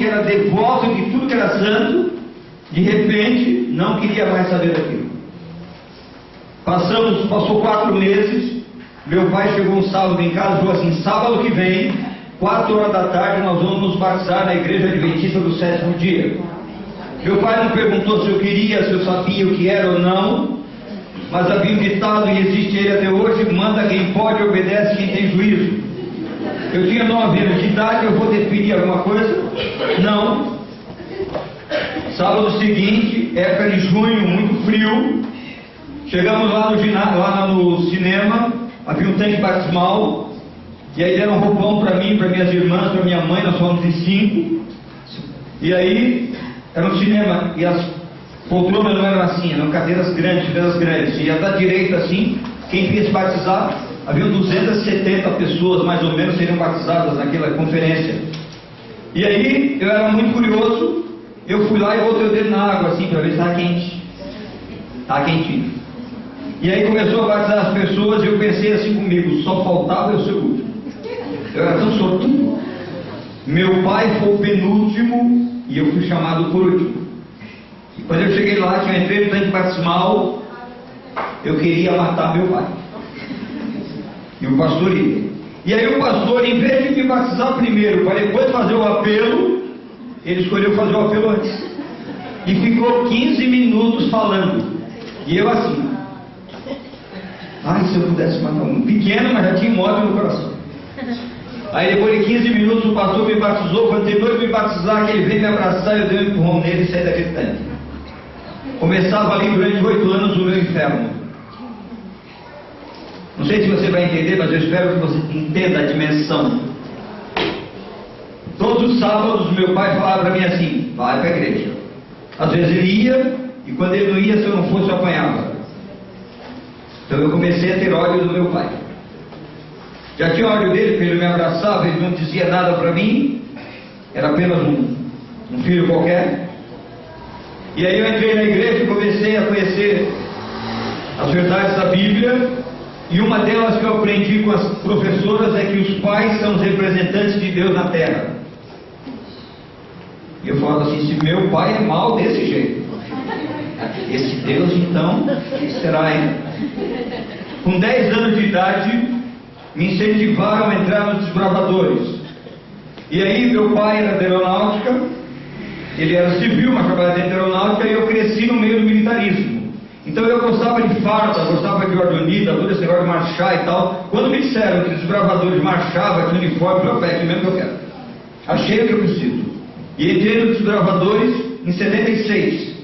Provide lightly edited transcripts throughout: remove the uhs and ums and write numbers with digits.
era devoto de tudo que era santo, de repente não queria mais saber daquilo. Passou 4 meses, meu pai chegou um sábado em casa e falou assim: sábado que vem, 4 horas da tarde, nós vamos nos batizar na igreja adventista do 7º dia. Meu pai não perguntou se eu queria, se eu sabia o que era ou não, mas havia um ditado, e existe ele até hoje: manda quem pode, obedece quem tem juízo. Eu tinha 9 anos de idade, eu vou definir alguma coisa? Não. Sábado seguinte, época de junho, muito frio, chegamos lá no cinema, havia um tanque batismal, e aí deram um roupão para mim, para minhas irmãs, para minha mãe, nós fomos em 5, e aí era um cinema, e as poltronas não eram assim, eram cadeiras grandes, e a da direita assim, quem vinha se batizar, haviam 270 pessoas mais ou menos seriam batizadas naquela conferência. E aí eu era muito curioso, eu fui lá e botei o dedo na água assim para ver se estava quente. Estava quentinho. E aí começou a batizar as pessoas e eu pensei assim comigo: só faltava eu ser o último. Eu era tão sortudo. Meu pai foi o penúltimo e eu fui chamado por último. E quando eu cheguei lá, que eu entrei no tanque batismal, eu queria matar meu pai. E o pastor ia. E aí o pastor, em vez de me batizar primeiro, para depois fazer o apelo, ele escolheu fazer o apelo antes. E ficou 15 minutos falando. E eu assim: ai, se eu pudesse matar um pequeno, mas já tinha um ódio no coração. Aí depois de 15 minutos o pastor me batizou. Quando terminou de me batizar, que ele veio me abraçar, eu dei um empurrão nele e saí daquele tanque. Começava ali durante 8 anos o meu inferno. Não sei se você vai entender, mas eu espero que você entenda a dimensão. Todos os sábados meu pai falava para mim assim: vai para a igreja. Às vezes ele ia, e quando ele não ia, se eu não fosse, eu apanhava. Então eu comecei a ter ódio do meu pai. Já tinha ódio dele, porque ele me abraçava, ele não dizia nada para mim, era apenas um filho qualquer. E aí eu entrei na igreja e comecei a conhecer as verdades da Bíblia. E uma delas que eu aprendi com as professoras é que os pais são os representantes de Deus na terra. E eu falo assim: se meu pai é mau desse jeito, esse Deus então, que será, hein? Com 10 anos de idade, me incentivaram a entrar nos desbravadores. E aí meu pai era da aeronáutica, ele era civil, mas trabalhava dentro da aeronáutica, e eu cresci no meio do militarismo. Então eu gostava de farda, gostava de ordem unida, todo esse negócio de marchar e tal. Quando me disseram que os desbravadores marchavam, tinha uniforme, eu falei: é mesmo que eu quero. Achei o que eu preciso. E entrei nos desbravadores em 76,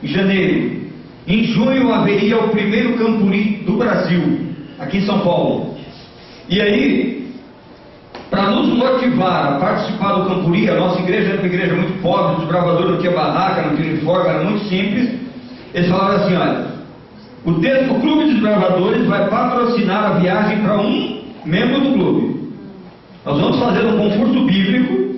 em janeiro. Em junho haveria o primeiro Campuri do Brasil, aqui em São Paulo. E aí, para nos motivar a participar do Campuri, a nossa igreja era uma igreja muito pobre, os desbravadores não tinha barraca, não tinha uniforme, era muito simples. Eles falaram assim: olha, o Clube de Desbravadores vai patrocinar a viagem para um membro do clube. Nós vamos fazer um concurso bíblico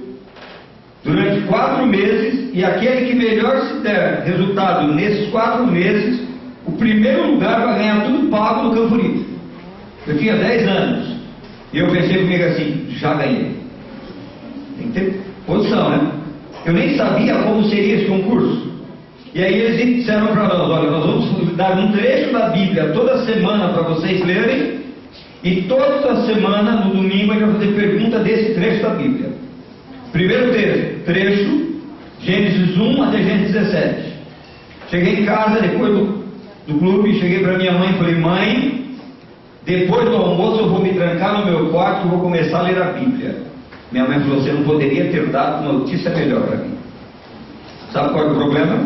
durante 4 meses, e aquele que melhor se der resultado nesses 4 meses, o primeiro lugar vai ganhar tudo pago no Campuri. Eu tinha 10 anos, e eu pensei comigo assim: já ganhei. Tem que ter posição, né? Eu nem sabia como seria esse concurso. E aí eles disseram para nós: olha, nós vamos dar um trecho da Bíblia toda semana para vocês lerem, e toda semana, no domingo, a gente vai fazer pergunta desse trecho da Bíblia. Primeiro trecho, Gênesis 1 até Gênesis 17. Cheguei em casa, depois do clube, cheguei para minha mãe e falei: mãe, depois do almoço eu vou me trancar no meu quarto e vou começar a ler a Bíblia. Minha mãe falou: você não poderia ter dado uma notícia melhor para mim. Sabe qual é o problema?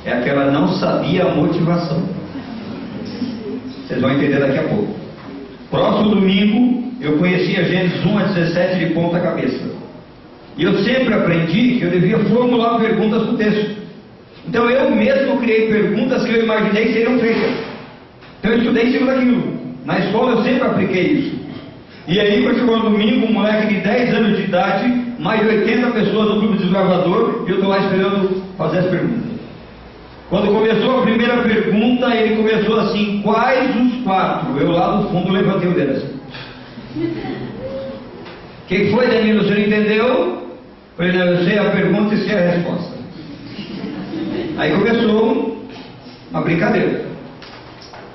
É que ela não sabia a motivação. Vocês vão entender daqui a pouco. Próximo domingo eu conhecia Gênesis 1 a 17 de ponta cabeça. E eu sempre aprendi que eu devia formular perguntas para o texto. Então eu mesmo criei perguntas que eu imaginei que seriam feitas. Então eu estudei em cima daquilo. Na escola eu sempre apliquei isso. E aí quando chegou no domingo, um moleque de 10 anos de idade, mais de 80 pessoas no Clube Desbravador, e eu estou lá esperando fazer as perguntas. Quando começou a primeira pergunta, ele começou assim: quais os 4? Eu lá no fundo levantei o dedo assim. O que foi, Danilo? Você não entendeu? Falei, não, eu sei a pergunta e sei a resposta. Aí começou uma brincadeira.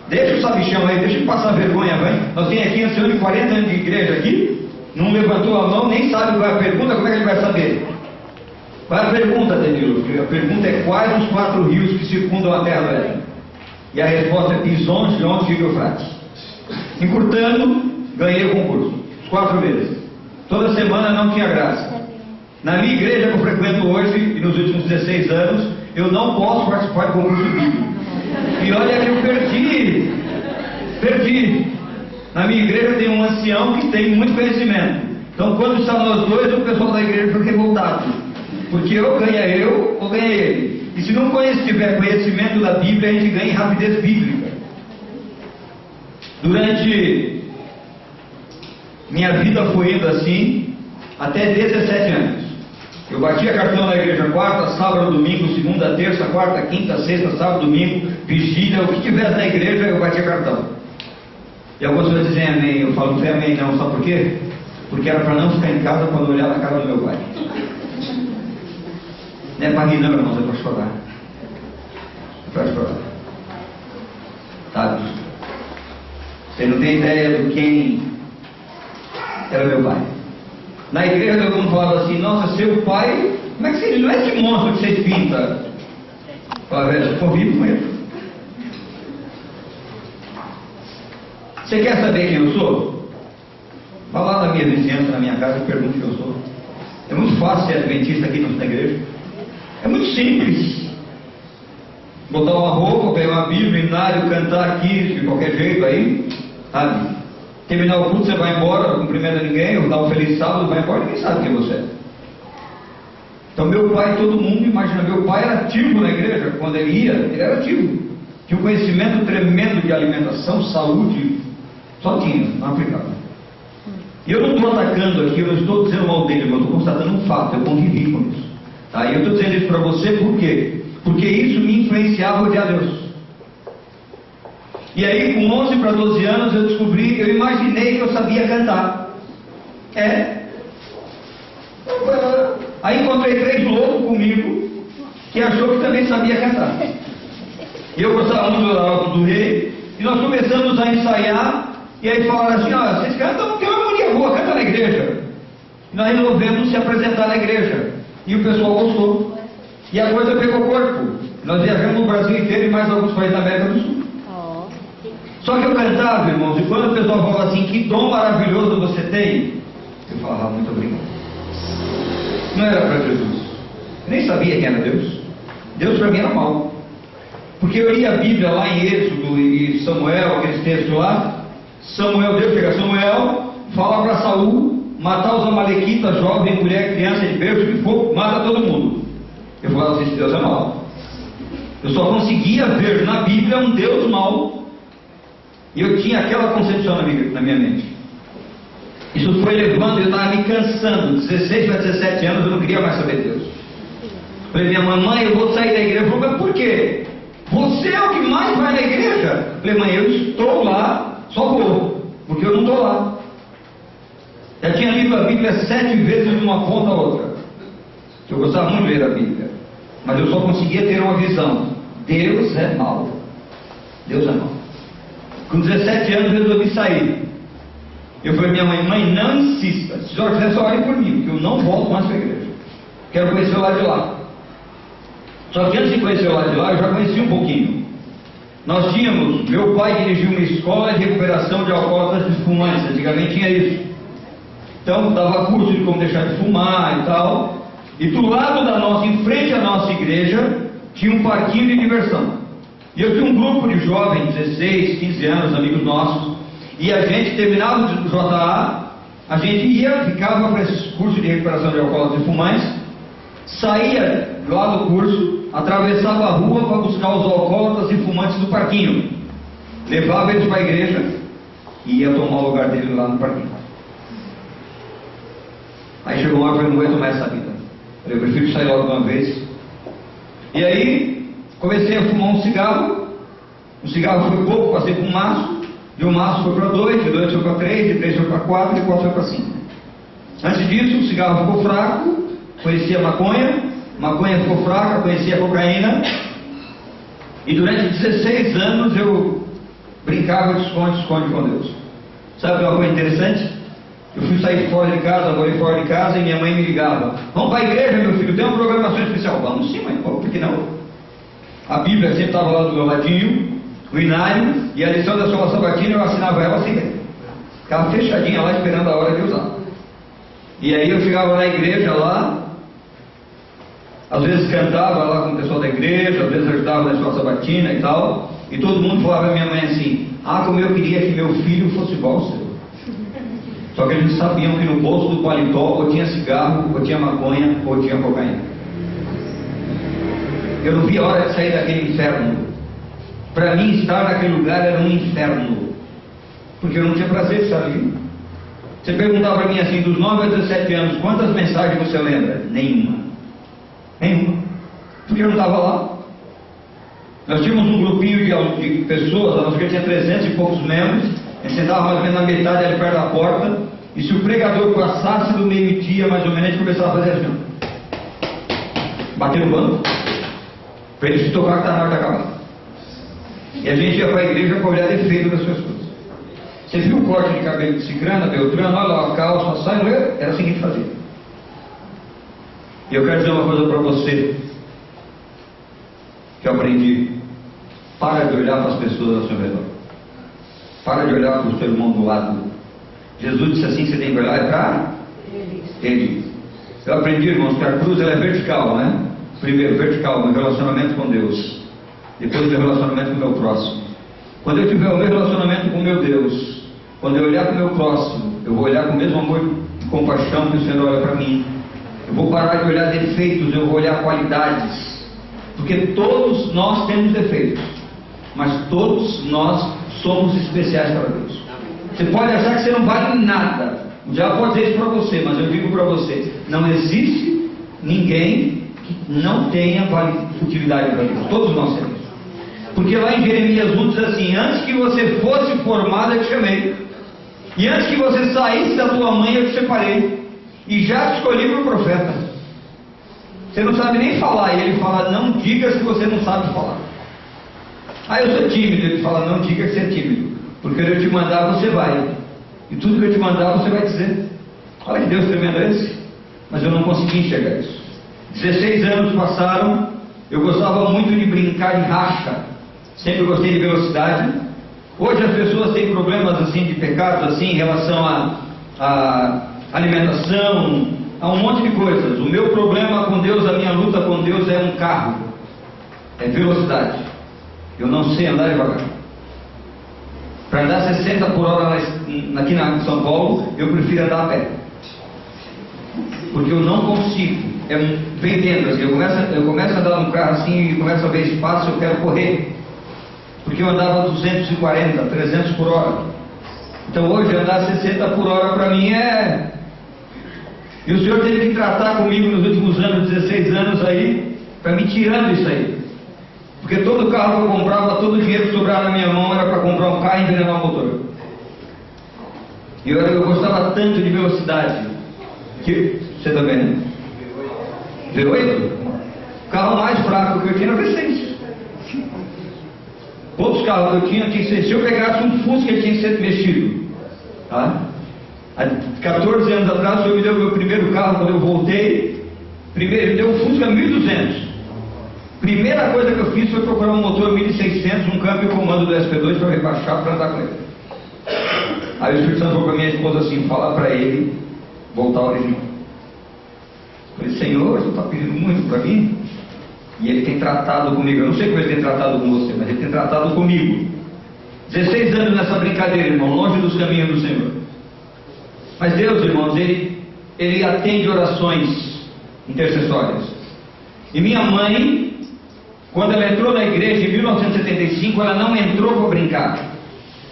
Deixa o sabichão aí, deixa ele passar vergonha, vai. Nós temos aqui um senhor de 40 anos de igreja aqui, não levantou a mão, nem sabe qual é a pergunta, como é que ele vai saber? Qual é a pergunta, Danilo? A pergunta é: quais os 4 rios que circundam a terra velha? E a resposta é: Pisons, Jontes e Eufrates. Encurtando, ganhei o concurso 4 vezes. Toda semana não tinha graça. Na minha igreja que eu frequento hoje, e nos últimos 16 anos, eu não posso participar de concurso bíblico. E olha que eu perdi. Na minha igreja tem um ancião que tem muito conhecimento. Então, quando está nós dois, o pessoal da igreja fica revoltado. Porque ou ganha eu, ou ganha ele. E se não tiver conhecimento da Bíblia, a gente ganha em rapidez bíblica. Durante minha vida foi indo assim, até 17 anos. Eu batia cartão na igreja quarta, sábado, domingo, segunda, terça, quarta, quinta, sexta, sábado, domingo, vigília, o que tivesse na igreja eu batia cartão. E algumas pessoas dizem amém, eu falo não foi amém não, sabe por quê? Porque era para não ficar em casa quando olhar na cara do meu pai. Não é para rir não, irmãos, é para chorar. É para chorar. Sabe? Você não tem ideia de quem era meu pai. Na igreja todo mundo falava assim: nossa, seu pai, como é que você, não é esse monstro que você pinta? Fala, velho, eu convivo com ele. Você quer saber quem eu sou? Vá lá na minha vizinhança, na minha casa, e pergunte quem eu sou. É muito fácil ser adventista aqui na igreja. É muito simples. Botar uma roupa, pegar uma Bíblia, hinário, cantar aqui, de qualquer jeito aí, sabe? Terminar o culto, você vai embora, não cumprimenta ninguém, dá um feliz sábado, vai embora, ninguém sabe quem você é. Então meu pai, todo mundo imagina, meu pai era ativo na igreja, quando ele ia, ele era ativo. Tinha um conhecimento tremendo de alimentação, saúde, só tinha, não aplicava. E eu não estou atacando aqui, eu não estou dizendo mal dele, mas eu estou constatando um fato, eu convivi com isso. Tá? E eu estou dizendo isso para você por quê? Porque isso me influenciava a odiar Deus. E aí, com 11 para 12 anos, eu descobri, eu imaginei que eu sabia cantar. Aí encontrei 3 loucos comigo, que achou que também sabia cantar. E eu gostava muito da Alto do Rei, e nós começamos a ensaiar, e aí falaram assim: ó, vocês cantam, tem uma harmonia boa, canta na igreja. E nós resolvemos se apresentar na igreja, e o pessoal gostou. E a coisa pegou corpo. Nós viajamos no Brasil inteiro e mais alguns países da América do Sul. Só que eu cantava, irmãos, e quando o pessoal falava assim: que dom maravilhoso você tem, eu falava: muito obrigado. Não era para Jesus. Eu nem sabia quem era Deus. Deus para mim era mal. Porque eu li a Bíblia lá em Êxodo e Samuel, aqueles textos lá. Deus chega a Samuel, fala para Saul matar os amalequitas, jovem, mulher, criança, de berço, de fogo, mata todo mundo. Eu falava assim: Deus é mau. Eu só conseguia ver na Bíblia um Deus mau. E eu tinha aquela concepção na minha mente. Isso foi levando, eu estava me cansando. 16 para 17 anos eu não queria mais saber de Deus. Falei: minha mamãe, eu vou sair da igreja. Falei: mas por quê? Você é o que mais vai na igreja? Falei: mãe, eu estou lá, só vou, porque eu não estou lá. Já tinha lido a Bíblia 7 vezes de uma ponta a outra. Eu gostava muito de ler a Bíblia, mas eu só conseguia ter uma visão: Deus é mau. Deus é mau. Com 17 anos eu resolvi sair. Eu falei: minha mãe, não insista. Se a senhora quiser, só ore por mim, porque eu não volto mais para a igreja. Quero conhecer o lado de lá. Só que antes de conhecer o lado de lá, eu já conheci um pouquinho. Nós tínhamos, meu pai dirigiu uma escola de recuperação de alcoólatras de fumantes. Antigamente tinha isso. Então dava curso de como deixar de fumar e tal. E do lado da nossa, em frente à nossa igreja, tinha um parquinho de diversão. E eu tinha um grupo de jovens, 16, 15 anos, amigos nossos, e a gente terminava o JA, a gente ia, ficava para esse curso de recuperação de alcoólatras e fumantes, saía lá do curso, atravessava a rua para buscar os alcoólatras e fumantes do parquinho, levava eles para a igreja e ia tomar o lugar dele lá no parquinho. Aí chegou uma hora que eu não aguento mais essa vida. Eu prefiro sair logo de uma vez. E aí comecei a fumar um cigarro. O cigarro foi pouco, passei para um maço. De um maço foi para 2, de 2 foi para 3, de 3 foi para 4, de 4 foi para 5. Antes disso, o cigarro ficou fraco. conhecia maconha, maconha ficou fraca, conhecia cocaína, e durante 16 anos eu brincava de esconde-esconde com Deus. Sabe uma coisa interessante? Eu fui sair fora de casa, morei fora de casa, e minha mãe me ligava: vamos para a igreja, meu filho, tem uma programação especial. Vamos sim, mãe, por que não? A Bíblia sempre estava lá do meu ladinho, o inário, e a lição da escola sabatina eu assinava ela sem ler. Ficava fechadinha lá esperando a hora de usar. E aí eu chegava na igreja lá, às vezes cantava lá com o pessoal da igreja, às vezes ajudava na escola sabatina e tal, e todo mundo falava pra minha mãe assim: ah, como eu queria que meu filho fosse igual ao seu. Só que eles sabiam que no bolso do paletó ou tinha cigarro, ou tinha maconha, ou tinha cocaína. Eu não vi a hora de sair daquele inferno. Para mim, estar naquele lugar era um inferno, porque eu não tinha prazer de estar ali. Você perguntava para mim assim, dos 9 a 17 anos, quantas mensagens você lembra? Nenhuma. Porque eu não estava lá. Nós tínhamos um grupinho de pessoas, nós tinha 300 e poucos membros, a gente sentava mais ou menos na metade ali perto da porta, e se o pregador passasse do meio-dia, mais ou menos, a gente começava a fazer assim, bater no banco, para ele se tocar que está na hora de acabar. E a gente ia para a igreja para olhar defeito das pessoas. Você viu o corte de cabelo de Cicrana, Beltrano, olha lá a calça, a saia, era assim que a gente fazia. E eu quero dizer uma coisa para você, que eu aprendi: para de olhar para as pessoas ao seu redor, para de olhar para o seu irmão do lado. Jesus disse assim: você tem que olhar para ele. Eu aprendi, irmãos, que a cruz ela é vertical, né? Primeiro, vertical, meu relacionamento com Deus, depois meu relacionamento com o meu próximo. Quando eu tiver o meu relacionamento com o meu Deus, quando eu olhar para o meu próximo, eu vou olhar com o mesmo amor e compaixão que o Senhor olha para mim. Eu vou parar de olhar defeitos, eu vou olhar qualidades, porque todos nós temos defeitos, mas todos nós somos especiais para Deus. Você pode achar que você não vale nada, o diabo pode dizer isso para você, mas eu digo para você: não existe ninguém que não tenha utilidade para Deus. Todos nós temos. Porque lá em Jeremias 1 diz assim: antes que você fosse formado eu te chamei, e antes que você saísse da tua mãe eu te separei, e já te escolhi para o profeta. Você não sabe nem falar, e ele fala: não diga se você não sabe falar. Ah, eu sou tímido. Ele fala: não diga que você é tímido, porque eu te mandar você vai, e tudo que eu te mandar você vai dizer. Olha que Deus tremendo é esse. Mas eu não consegui enxergar isso. 16 anos passaram, eu gostava muito de brincar de racha, sempre gostei de velocidade. Hoje as pessoas têm problemas assim, de pecados assim, em relação a alimentação, a um monte de coisas. O meu problema com Deus, a minha luta com Deus é um carro, é velocidade. Eu não sei andar devagar. Para andar 60 por hora aqui na São Paulo, eu prefiro andar a pé, porque eu não consigo. Vem dentro assim, eu começo a andar no carro assim, e começo a ver espaço, eu quero correr, porque eu andava 240, 300 por hora. Então hoje andar 60 por hora para mim é... E o Senhor teve que tratar comigo nos últimos anos, 16 anos aí, para me tirando isso aí. Porque todo carro que eu comprava, todo o dinheiro que sobrava na minha mão era para comprar um carro e envenenar o motor. E eu gostava tanto de velocidade, que você também, né? V8? O carro mais fraco que eu tinha era V6. Todos os carros que eu tinha que ser, se eu pegasse um Fusca, ele tinha que ser mexido. Tá? Há 14 anos atrás, o Senhor me deu o meu primeiro carro. Quando eu voltei, primeiro ele deu um Fusca 1200. Primeira coisa que eu fiz foi procurar um motor 1600, um câmbio comando do SP2 para rebaixar, para andar com ele. Aí o Espírito Santo falou para minha esposa assim: falar para ele voltar ao original. Eu falei: Senhor, você está pedindo muito para mim? E ele tem tratado comigo. Eu não sei como ele tem tratado com você, mas ele tem tratado comigo. 16 anos nessa brincadeira, irmão, longe dos caminhos do Senhor. Mas Deus, irmãos, Ele atende orações intercessórias. E minha mãe, quando ela entrou na igreja em 1975, ela não entrou para brincar,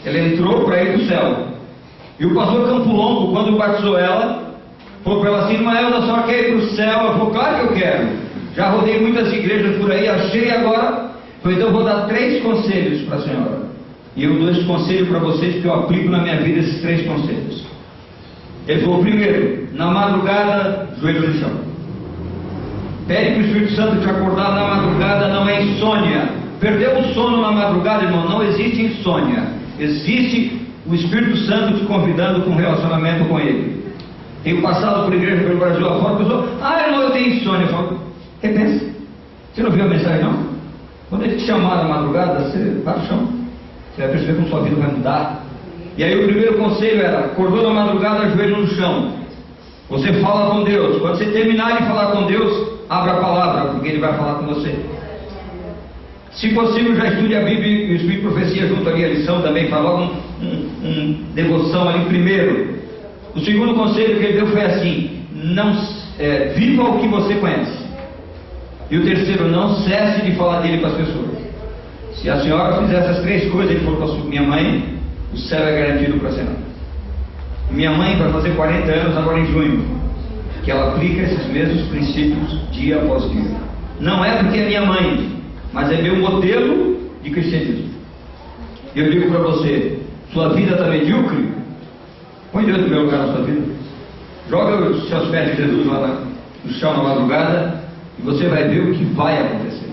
ela entrou para ir para o céu. E o pastor Campo Longo, quando batizou ela, falou para ela assim: não é, ela só quer ir para o céu. Ela falou: claro que eu quero, já rodei muitas igrejas por aí, achei agora. Falei: então eu vou dar 3 conselhos para a senhora, e eu dou esse conselho para vocês, que eu aplico na minha vida esses 3 conselhos. Ele falou: primeiro, na madrugada, joelho no chão. Pede para o Espírito Santo te acordar na madrugada, não é insônia. Perdeu o sono na madrugada, irmão, não existe insônia. Existe o Espírito Santo te convidando para um relacionamento com Ele. Tenho passado por igreja pelo Brasil afora, a pessoa, irmão, eu tenho insônia. Eu falo, repensa. Você não viu a mensagem, não? Quando ele te chamar na madrugada, você vai no chão. Você vai perceber como sua vida vai mudar. E aí o primeiro conselho era, acordou na madrugada, joelho no chão. Você fala com Deus. Quando você terminar de falar com Deus, abra a palavra, porque Ele vai falar com você. Se possível, já estude a Bíblia e o Espírito de Profecia junto ali, a lição também, fala logo devoção ali primeiro. O segundo conselho que ele deu foi assim, viva o que você conhece. E o terceiro, não cesse de falar dele para as pessoas. Se a senhora fizer essas três coisas, ele falou para minha mãe, o céu é garantido para a senhora. Minha mãe vai fazer 40 anos agora em junho, que ela aplica esses mesmos princípios dia após dia. Não é porque é minha mãe, mas é meu modelo de cristianismo. Eu digo para você, sua vida está medíocre? Põe Deus no meu lugar na sua vida. Joga os seus pés de Jesus lá no chão na madrugada e você vai ver o que vai acontecer.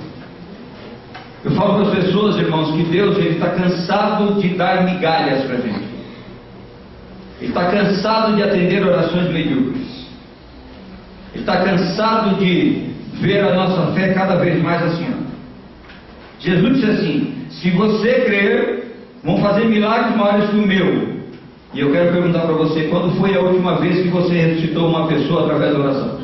Eu falo para as pessoas, irmãos, que Deus está cansado de dar migalhas para a gente. Ele está cansado de atender orações medíocres. Ele está cansado de ver a nossa fé cada vez mais assim. Jesus disse assim, se você crer, vão fazer milagres maiores que o meu. E eu quero perguntar para você, quando foi a última vez que você ressuscitou uma pessoa através da oração?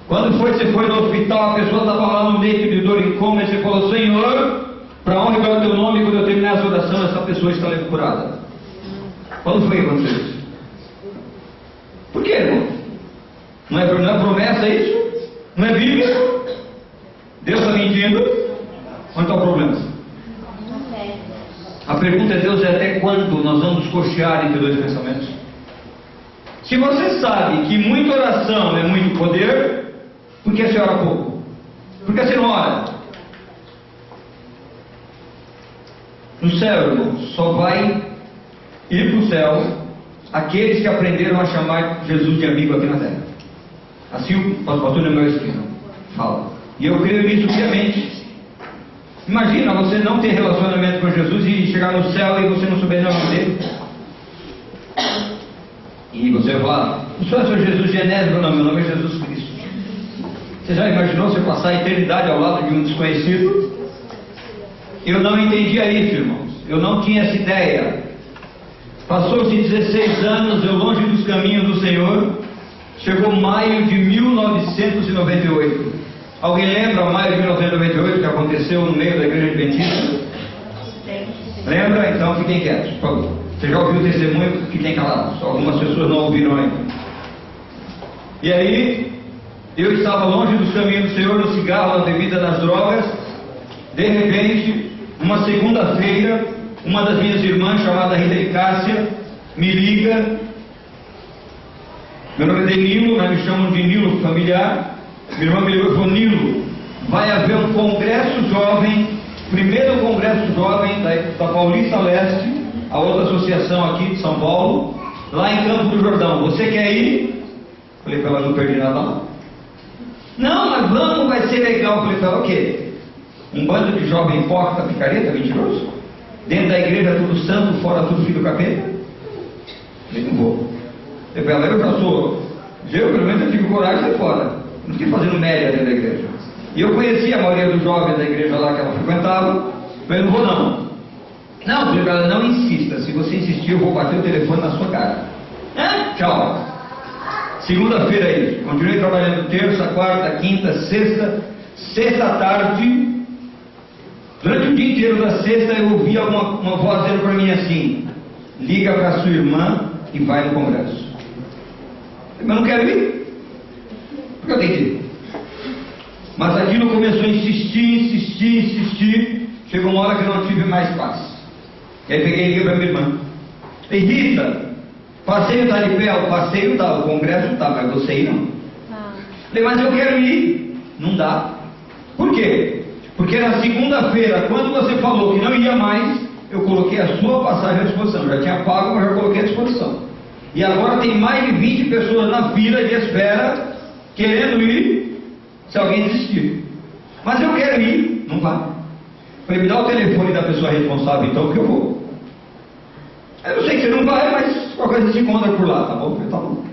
Quando foi que você foi no hospital, a pessoa estava lá no leito de dor e coma, e você falou, Senhor, para honra e glória do teu nome, quando eu terminar essa oração, essa pessoa está curada? Quando foi que aconteceu isso? Por quê, irmão? Não é promessa isso? Não é Bíblia? Deus está mentindo? Onde está o problema? A pergunta de Deus é até quando nós vamos cochear entre dois pensamentos? Se você sabe que muita oração é muito poder, por que você ora pouco? Por que você não ora? No céu, irmão, só vai ir para o céu aqueles que aprenderam a chamar Jesus de amigo aqui na terra. Assim o pastor Neymar Espina fala. E eu creio nisso piamente. Imagina você não ter relacionamento com Jesus e chegar no céu e você não souber o nome dele. E você fala, o senhor é o Senhor Jesus Genésio? Não, meu nome é Jesus Cristo. Você já imaginou você passar a eternidade ao lado de um desconhecido? Eu não entendia isso, irmãos. Eu não tinha essa ideia. Passou-se 16 anos, eu longe dos caminhos do Senhor. Chegou maio de 1998. Alguém lembra maio de 1998 que aconteceu no meio da igreja adventista? Lembra? Então fiquem quietos, por favor. Você já ouviu o testemunho? Fiquem calados. Algumas pessoas não ouviram ainda. E aí, eu estava longe dos caminhos do Senhor, no cigarro, na bebida, nas drogas. De repente, uma segunda-feira, uma das minhas irmãs, chamada Rita e Cássia, me liga. Meu nome é Denilo, mas me chamam de Nilo familiar. Minha irmã me ligou e falou, Nilo, vai haver um congresso jovem, primeiro congresso jovem da Paulista Leste, a outra associação aqui de São Paulo, lá em Campo do Jordão. Você quer ir? Falei para ela, não perdi nada não. Não, mas vamos, vai ser legal. Falei para ela, o quê? Um bando de jovem hipócrita, picareta, mentiroso? Dentro da igreja tudo santo, fora tudo filho do capeta? Falei, não vou. Falei para ela, eu já sou. Eu, pelo menos, eu tive coragem de sair fora. Não fiquei fazendo média dentro da igreja. E eu conhecia a maioria dos jovens da igreja lá que ela frequentava. Falei, não vou não. Não, falei para ela, não insista. Se você insistir, eu vou bater o telefone na sua cara. Tchau. Segunda-feira aí. Continuei trabalhando terça, quarta, quinta, sexta à tarde. Durante o dia inteiro da sexta eu ouvi uma voz dizendo para mim assim, liga para sua irmã e vai no congresso. Mas eu não quero ir. Por que eu tenho que ir? Mas aquilo começou a insistir. Chegou uma hora que eu não tive mais paz. E aí peguei e liguei para minha irmã. Falei, Rita, passeio está de pé? O passeio está, o congresso está, mas você ir não. Falei, mas eu quero ir. Não dá. Por quê? Porque na segunda-feira, quando você falou que não ia mais, eu coloquei a sua passagem à disposição. Já tinha pago, mas já coloquei à disposição. E agora tem mais de 20 pessoas na fila de espera, querendo ir, se alguém desistir. Mas eu quero ir, não vai. Falei, me dá o telefone da pessoa responsável então, que eu vou. Eu sei que você não vai, mas qualquer coisa se encontra por lá, tá bom? Eu falei, tá bom.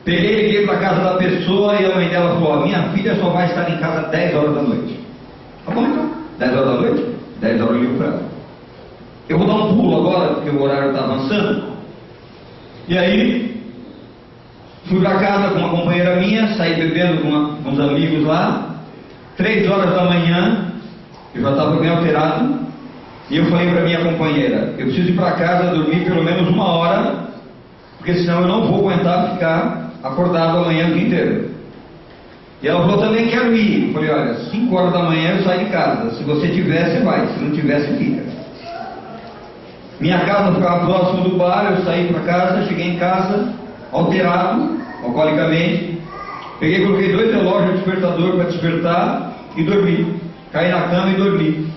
Peguei, liguei para a casa da pessoa e a mãe dela falou, a minha filha só vai estar em casa 10 horas da noite. Tá bom então, 10 horas da noite? 10 horas eu ligo para ela. Eu vou dar um pulo agora, porque o horário está avançando. E aí, fui para casa com uma companheira minha, saí bebendo com uns amigos lá. 3 horas da manhã, eu já estava bem alterado. E eu falei para minha companheira, eu preciso ir para casa dormir pelo menos 1 hora, porque senão eu não vou aguentar ficar acordado amanhã o dia inteiro. E ela falou, também quero ir. Eu falei, olha, 5 horas da manhã eu saio de casa. Se você tiver, você vai. Se não tiver, você fica. Minha casa ficava próximo do bar, eu saí para casa, cheguei em casa, alterado, alcoolicamente. Peguei, coloquei 2 relógios de despertador para despertar e dormi. Caí na cama e dormi.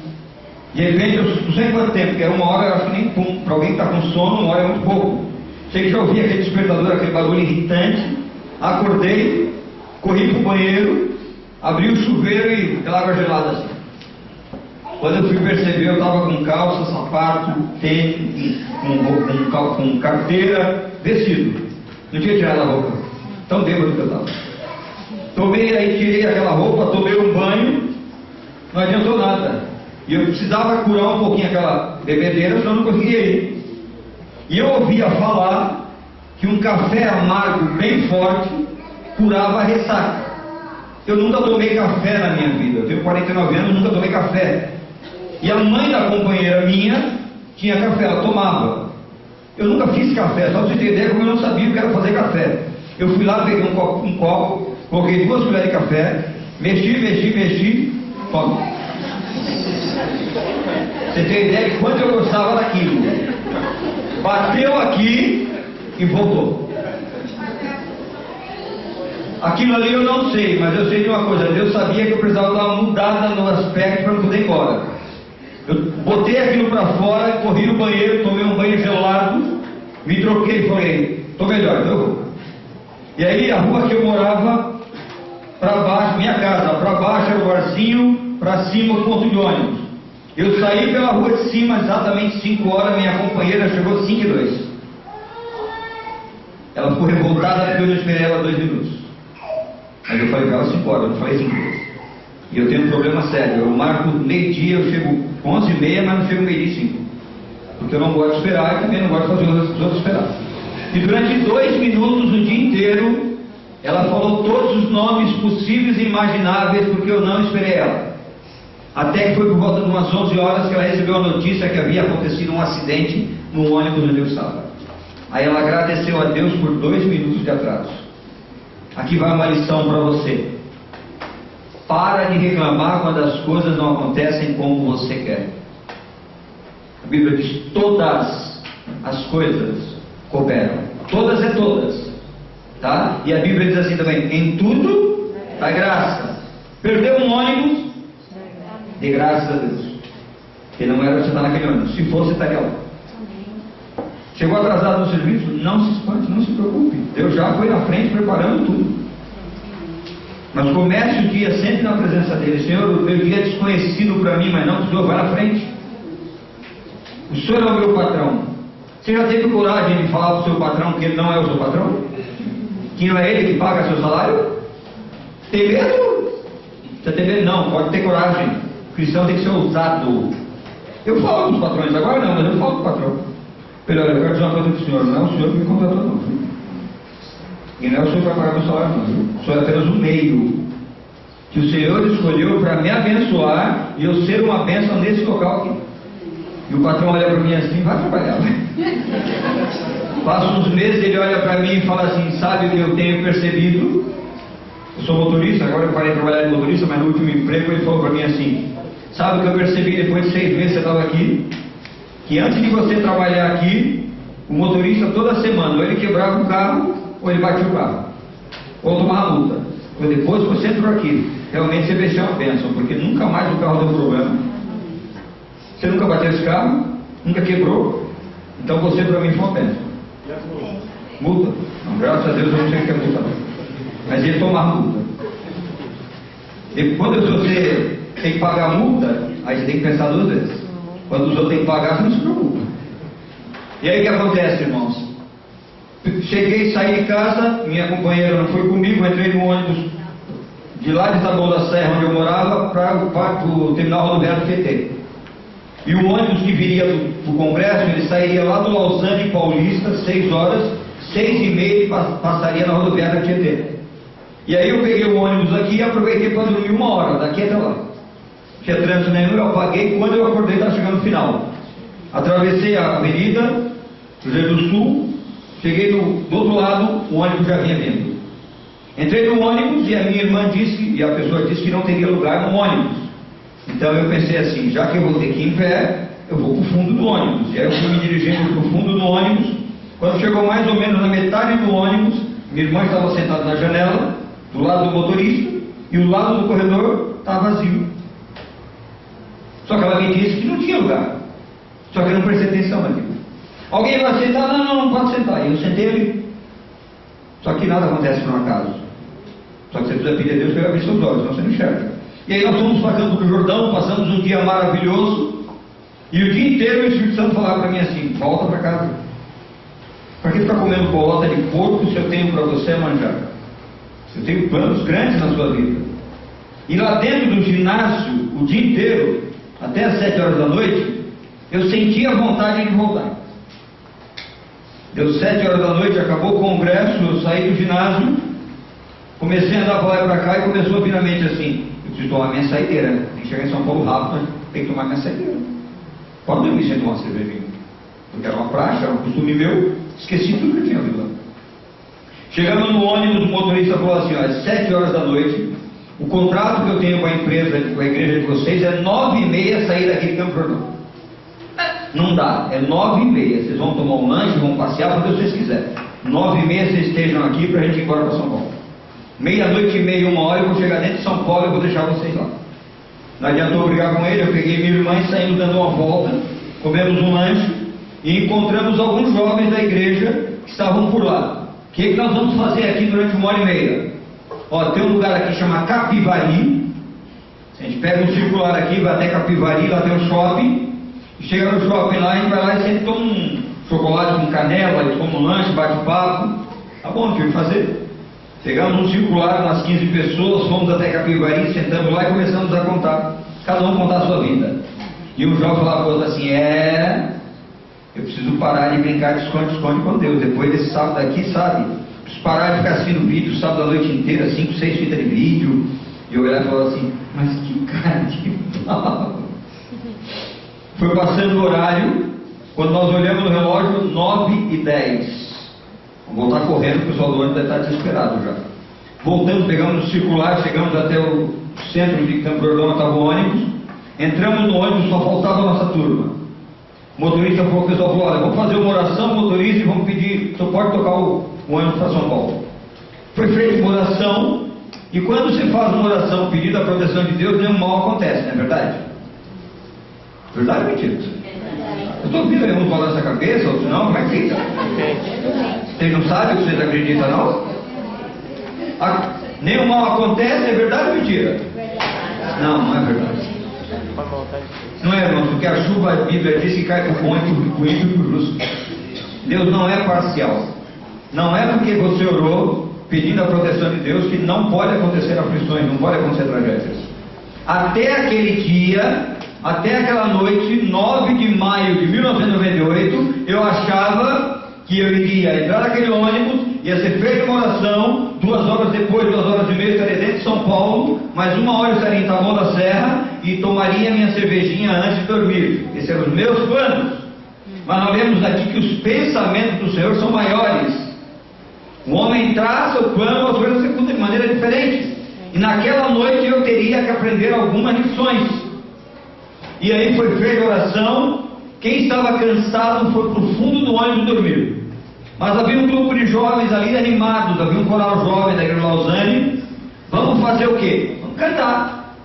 De repente, eu não sei quanto tempo, porque era 1 hora, eu acho que nem pum. Para alguém que está com sono, 1 hora é muito pouco. Sei que já ouvi aquele despertador, aquele barulho irritante. Acordei, corri para o banheiro, abri o chuveiro e aquela água gelada assim. Quando eu fui perceber, eu estava com calça, sapato, tênis, com carteira, vestido. Não tinha tirado a roupa. Tão bêbado que eu estava. Tomei, aí tirei aquela roupa, tomei um banho, não adiantou nada. E eu precisava curar um pouquinho aquela bebedeira, senão eu não conseguia ir. E eu ouvia falar que um café amargo bem forte curava a ressaca. Eu nunca tomei café na minha vida. Eu tenho 49 anos, nunca tomei café. E a mãe da companheira minha tinha café, ela tomava. Eu nunca fiz café, só para você ter ideia como eu não sabia o que era fazer café. Eu fui lá, peguei um copo, coloquei 2 colheres de café, mexi, tome. Você tem ideia de quanto eu gostava daquilo. Bateu aqui e voltou. Aquilo ali eu não sei, mas eu sei de uma coisa, Deus sabia que eu precisava dar uma mudada no aspecto para poder ir embora. Eu botei aquilo para fora, corri no banheiro, tomei um banho gelado, me troquei e falei, estou melhor, eu vou. E aí a rua que eu morava, para baixo, minha casa, para baixo era o barzinho, para cima o ponto de ônibus. Eu saí pela rua de cima, exatamente 5 horas, minha companheira chegou 5:02. Ela ficou revoltada porque eu não esperei ela 2 minutos. Mas eu falei para ela 5 horas, eu não falei 5:02. E eu tenho um problema sério, eu marco meio-dia, eu chego 11:30, mas não chego meio-dia e 5. Porque eu não gosto de esperar e também não gosto de fazer os outros esperar. E durante 2 minutos, o dia inteiro, ela falou todos os nomes possíveis e imagináveis, porque eu não esperei ela. Até que foi por volta de umas 11 horas que ela recebeu a notícia que havia acontecido um acidente no ônibus onde eu estava. Aí ela agradeceu a Deus por 2 minutos de atraso. Aqui vai uma lição para você. Para de reclamar quando as coisas não acontecem como você quer. A Bíblia diz, todas as coisas cooperam. Todas é todas. Tá? E a Bíblia diz assim também, em tudo dá graça. Perdeu um ônibus, dê graças a Deus. Porque não era você estar naquele ônibus. Se fosse, estaria lá. Chegou atrasado no serviço? Não se espante, não se preocupe. Deus já foi na frente preparando tudo. Mas comece o dia sempre na presença dele. Senhor, o meu dia é desconhecido para mim, mas não, o Senhor vai na frente. O Senhor é o meu patrão. Você já teve coragem de falar para o seu patrão que ele não é o seu patrão? Que não é ele que paga seu salário? Tem medo? Você tem medo? Não, pode ter coragem. O cristão tem que ser ousado. Eu falo com os patrões agora não, mas eu falo com o patrão. Olha, eu quero dizer uma coisa para o senhor, não é o senhor que me contratou não, viu? E não é o senhor que vai pagar meu salário não, viu? O senhor é apenas um meio que o Senhor escolheu para me abençoar e eu ser uma bênção nesse local aqui. E o patrão olha para mim assim, vai trabalhar, vai. Passa uns meses, ele olha para mim e fala assim, sabe o que eu tenho percebido? Eu sou motorista, agora eu parei de trabalhar de motorista, mas no último emprego ele falou para mim assim, sabe o que eu percebi depois de 6 meses que você estava aqui? Que antes de você trabalhar aqui, o motorista toda semana, ou ele quebrava o carro, ou ele batia o carro, ou tomava multa. Ou depois que você entrou aqui, realmente você venceu uma bênção, porque nunca mais o carro deu problema. Você nunca bateu esse carro, nunca quebrou, então você para mim foi uma bênção. Multa? Não, graças a Deus eu não sei o que é multa. Mas ele toma multa. E quando você tem que pagar a multa, aí você tem que pensar 2 vezes. Quando os outros têm que pagar, você não se preocupa. E aí o que acontece, irmãos? Cheguei, saí de casa, minha companheira não foi comigo, entrei no ônibus de lá de Taboão da Serra, onde eu morava, para o terminal rodoviário do PT. E o ônibus que viria do Congresso, ele sairia lá do Lausanne Paulista, 6 horas, 6h30 e passaria na rodoviária Tietê. E aí eu peguei o ônibus aqui e aproveitei para dormir 1 hora, daqui até lá. Não tinha trânsito nenhum, eu apaguei, quando eu acordei estava chegando no final. Atravessei a avenida, Cruzeiro do Sul, cheguei do outro lado, o ônibus já vinha vindo. Entrei no ônibus e a minha irmã disse, e a pessoa disse que não teria lugar no ônibus. Então eu pensei assim, já que eu vou ter que ir em pé, eu vou para o fundo do ônibus. E aí eu fui me dirigindo para o fundo do ônibus. Quando chegou mais ou menos na metade do ônibus, minha irmã estava sentada na janela, do lado do motorista, e o lado do corredor estava vazio. Só que ela me disse que não tinha lugar. Só que eu não prestei atenção naquilo. Alguém vai sentar? Não pode sentar. E eu sentei ali. Só que nada acontece por um acaso. Só que você precisa pedir a Deus para abrir seus olhos, senão você não enxerga. E aí nós fomos para Campo do Jordão, passamos um dia maravilhoso, e o dia inteiro o Espírito Santo falava para mim assim, volta para casa. Para que ficar comendo bolota de porco se eu tenho para você manjar? Se eu tenho planos grandes na sua vida. E lá dentro do ginásio, o dia inteiro, até às 7 horas da noite, eu sentia a vontade de voltar. Deu 7 horas da noite, acabou o congresso, eu saí do ginásio, comecei a andar para lá e para cá e começou a vir na mente assim, eu preciso tomar minha saideira, tem que chegar em São Paulo rápido, mas tem que tomar minha saideira. Pode dormir sem tomar uma cervejinha, porque era uma praxe, era um costume meu, esqueci tudo que eu tinha ouvido lá. Chegamos no ônibus, o motorista falou assim, às 7 horas da noite, o contrato que eu tenho com a empresa, com a igreja de vocês é 9h30 sair daqui de Campo Jordão. Não dá, é 9h30, vocês vão tomar um lanche, vão passear, fazer o que vocês quiserem. 9h30 vocês estejam aqui para a gente ir embora para São Paulo. 00:30, 1h, eu vou chegar dentro de São Paulo e vou deixar vocês lá. Não adiantou brigar com ele, eu peguei minha irmã e saímos dando uma volta, comemos um lanche e encontramos alguns jovens da igreja que estavam por lá. O que nós vamos fazer aqui durante 1h30? Ó, tem um lugar aqui que chama Capivari. A gente pega um circular aqui, vai até Capivari, lá tem um shopping. Chega no shopping lá, a gente vai lá e sempre toma um chocolate com canela, e toma um lanche, bate papo. Tá bom, o que eu fazer? Pegamos um circular, umas 15 pessoas, fomos até Capivari, sentamos lá e começamos a contar. Cada um contar a sua vida. E o jovem falava para o outro assim, eu preciso parar de brincar de esconde-esconde com Deus. Depois desse sábado aqui, sabe? Preciso parar de ficar assistindo vídeo sábado a noite inteira, 5, 6 fitas de vídeo. E eu olhava e falava assim, mas que cara de mal. Foi passando o horário, quando nós olhamos no relógio, 9h10. Vamos voltar correndo, o pessoal do ônibus deve estar desesperado já. Voltamos, pegamos o circular, chegamos até o centro de Campo Jordão, estava o ônibus. Entramos no ônibus, só faltava a nossa turma. O motorista falou, o pessoal falou, olha, vamos fazer uma oração, motorista, e vamos pedir, só pode tocar o ônibus para São Paulo. Foi feita uma oração, e quando você faz uma oração pedindo a proteção de Deus, nenhum mal acontece, não é verdade? Verdade ou mentira? Eu estou ouvindo aí um balançar a cabeça, outro não, como é que fica? Vocês não sabem o que vocês acreditam, não? Nenhum mal acontece, é verdade ou mentira? Não é verdade. Não é, irmão, porque a chuva, a Bíblia diz que cai para o bom e para o ímpio e para o justo. Deus não é parcial. Não é porque você orou pedindo a proteção de Deus que não pode acontecer aflições, não pode acontecer tragédias. Até aquele dia, até aquela noite, 9 de maio de 1998, eu achava que eu iria entrar naquele ônibus, ia ser feita uma oração, 2 horas depois, 2h30 eu estaria dentro de São Paulo, mais 1 hora eu estaria em Taboão da Serra e tomaria minha cervejinha antes de dormir. Esses eram os meus planos. Mas nós vemos aqui que os pensamentos do Senhor são maiores. O homem traça o plano, as coisas executam de maneira diferente. E naquela noite eu teria que aprender algumas lições. E aí foi feita a oração. Quem estava cansado foi para o fundo do ônibus dormir. Mas havia um grupo de jovens ali animados, havia um coral jovem da igreja Lausanne. Vamos fazer o quê? Vamos cantar.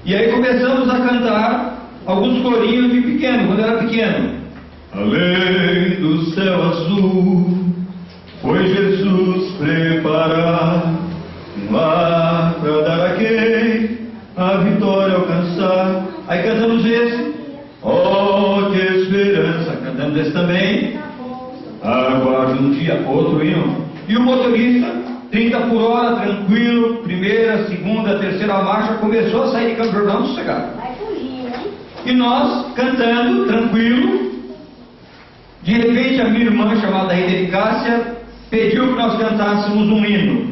E aí começamos a cantar alguns corinhos de pequeno, quando eu era pequeno. Além do céu azul, foi Jesus preparar um lar para dar a quem a vitória alcançar. Aí cantamos esse. Oh, que esperança! Cantamos esse também. Aguarde um dia, outro hino. E o motorista, 30 por hora, tranquilo, primeira, segunda, terceira marcha, começou a sair de Campo Jordão sossegado. Vai fugir, né? E nós, cantando, tranquilo, de repente a minha irmã, chamada Rita Cássia, pediu que nós cantássemos um hino,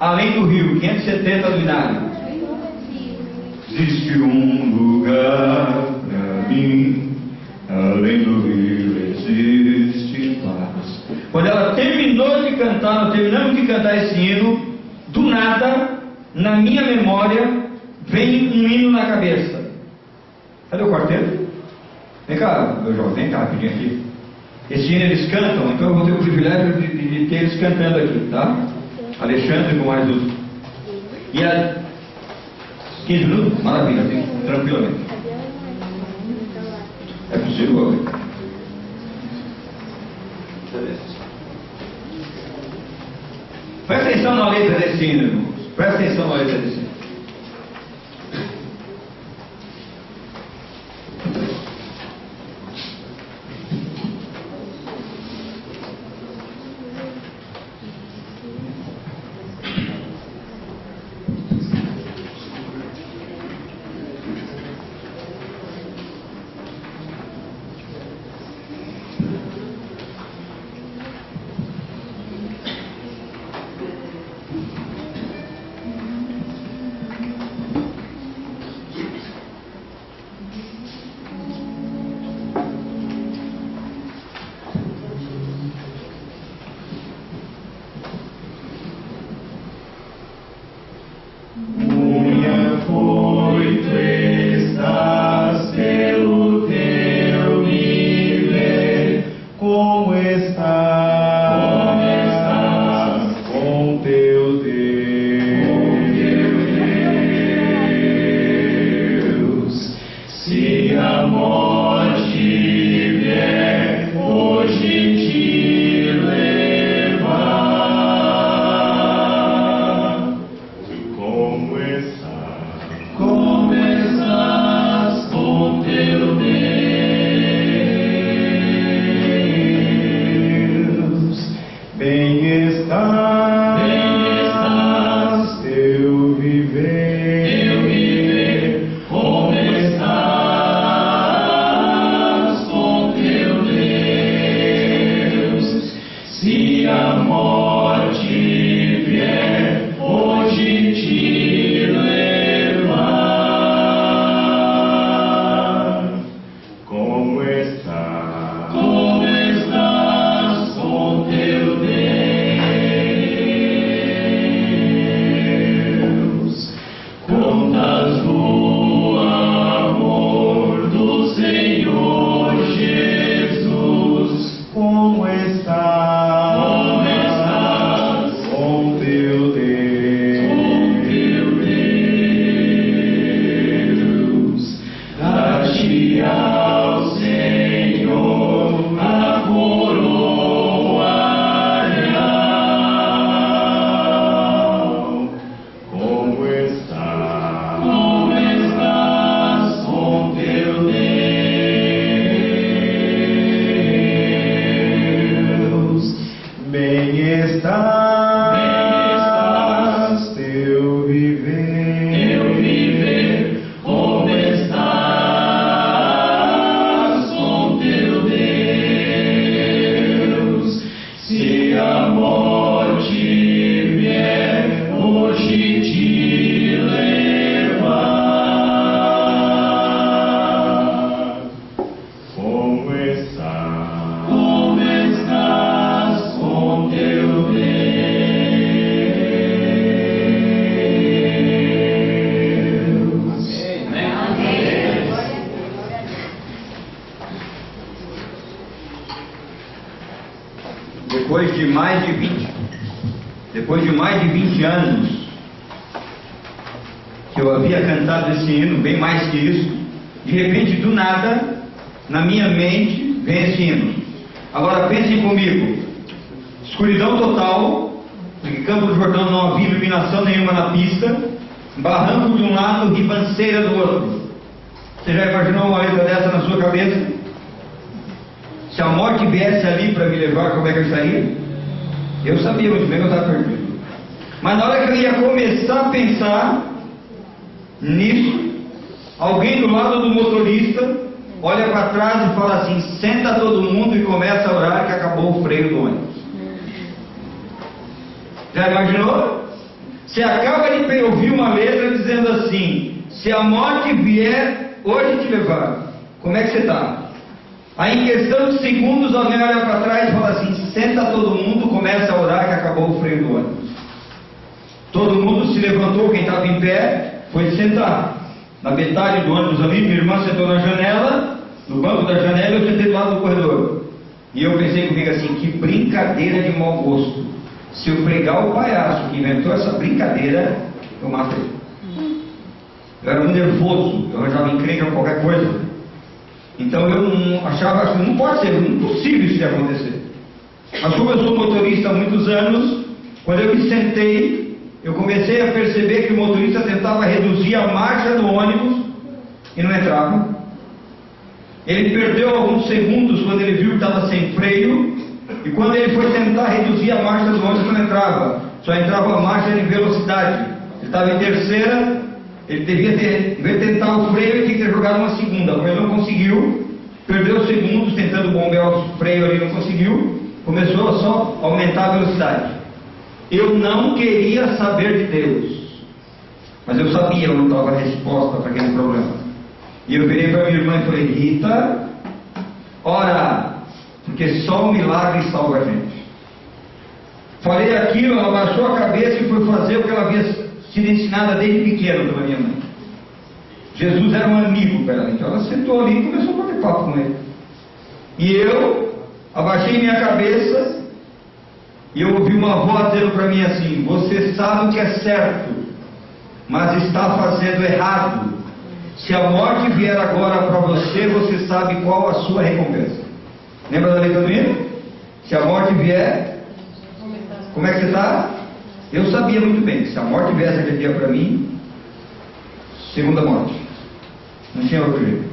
Além do Rio, 570 do Inário. Existe um lugar pra mim, além do rio existe paz. Quando ela terminou de cantar, nós terminamos de cantar esse hino, do nada, na minha memória, vem um hino na cabeça. Cadê o quarteto? Vem cá, meu jovem, vem cá, rapidinho aqui. Esse hino eles cantam, então eu vou ter o privilégio de ter eles cantando aqui, tá? Alexandre com mais os. E a 15 minutos? Maravilha, tranquilamente. É possível? Presta atenção na letra desse hino, irmãos. Presta atenção na letra desse hino. Depois de mais de 20 anos que eu havia cantado esse hino, bem mais que isso, de repente, do nada, na minha mente vem esse hino. Agora pensem comigo, escuridão total, porque Campo do Jordão não havia iluminação nenhuma na pista, barranco de um lado, ribanceira do outro. Você já imaginou uma letra dessa na sua cabeça? Se a morte viesse ali para me levar, como é que eu estaria? Eu sabia muito bem que eu estava perdido. Mas na hora que eu ia começar a pensar nisso, alguém do lado do motorista olha para trás e fala assim: senta todo mundo e começa a orar que acabou o freio do ônibus. Já imaginou? Você acaba de ouvir uma letra dizendo assim: se a morte vier hoje te levar, como é que você está? Aí em questão de segundos alguém olha para trás e fala assim: senta todo mundo, começa a orar que acabou o freio do ônibus. Todo mundo se levantou, quem estava em pé foi sentar. Na metade do ônibus ali, minha irmã sentou na janela, no banco da janela, eu sentei do lado do corredor. E eu pensei comigo assim: que brincadeira de mau gosto. Se eu pregar o palhaço que inventou essa brincadeira, eu mato ele. Eu era muito nervoso, eu arranjava encrenca com qualquer coisa. Então eu não achava que não pode ser, impossível isso de acontecer. Mas como eu sou motorista há muitos anos, quando eu me sentei, eu comecei a perceber que o motorista tentava reduzir a marcha do ônibus e não entrava. Ele perdeu alguns segundos quando ele viu que estava sem freio, e quando ele foi tentar reduzir a marcha do ônibus não entrava, só entrava a marcha de velocidade. Ele estava em terceira, ele devia ter, em vez de tentar o freio, ele tinha que ter jogado uma segunda, mas ele não conseguiu, perdeu segundos tentando bombear o freio ali, não conseguiu, começou a só aumentar a velocidade. Eu não queria saber de Deus, mas eu sabia onde estava a resposta para aquele problema. E eu virei para minha irmã e falei: Rita, ora, porque só o milagre salva a gente. Falei aquilo, ela baixou a cabeça e foi fazer o que ela havia sido ensinada desde pequeno pela minha mãe. Jesus era um amigo para ela, então ela sentou ali e começou a bater papo com ele. E eu abaixei minha cabeça e eu ouvi uma voz dizendo para mim assim: você sabe o que é certo, mas está fazendo errado. Se a morte vier agora para você, você sabe qual a sua recompensa. Lembra da leitura? Se a morte vier, como é que você está? Eu sabia muito bem que se a morte viesse aquele dia para mim, segunda morte, não tinha outro jeito.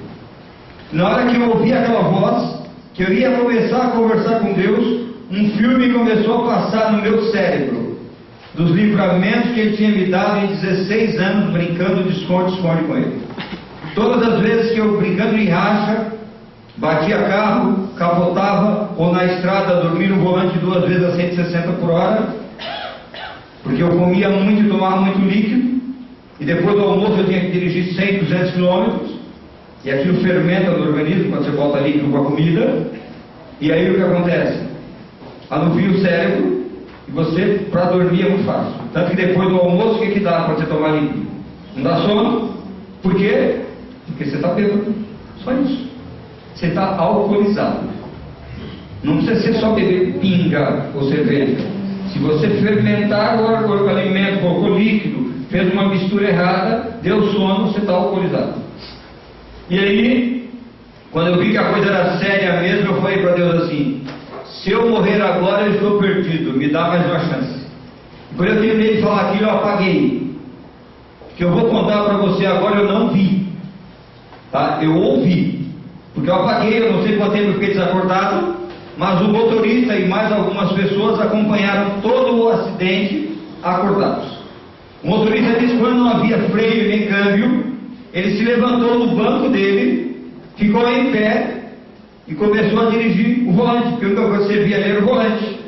Na hora que eu ouvi aquela voz, que eu ia começar a conversar com Deus, um filme começou a passar no meu cérebro, dos livramentos que Ele tinha me dado em 16 anos, brincando de esconde-esconde com Ele. Todas as vezes que eu, brincando em racha, batia carro, capotava, ou na estrada dormia no volante 2 vezes a 160 por hora, porque eu comia muito e tomava muito líquido, e depois do almoço eu tinha que dirigir 100, 200 quilômetros, e aquilo fermenta no organismo quando você bota líquido com a comida, e aí o que acontece? Anuvia o cérebro, e você, para dormir é muito fácil. Tanto que depois do almoço, o que dá para você tomar líquido? Não dá sono? Por quê? Porque você está bêbado. Só isso. Você está alcoolizado. Não precisa ser só beber pinga ou cerveja. Se você fermentar o alimento, colocou líquido, fez uma mistura errada, deu sono, você está alcoolizado. E aí, quando eu vi que a coisa era séria mesmo, eu falei para Deus assim: se eu morrer agora, eu estou perdido, me dá mais uma chance. Quando eu terminei de falar aquilo, eu apaguei. O que eu vou contar para você agora, eu não vi. Tá? Eu ouvi. Porque eu apaguei, eu não sei quanto tempo eu fiquei desacordado, mas o motorista e mais algumas pessoas acompanharam todo o acidente acordados. O motorista disse que quando não havia freio nem câmbio, ele se levantou do banco dele, ficou em pé e começou a dirigir o volante, porque a única coisa que você via ali era o volante.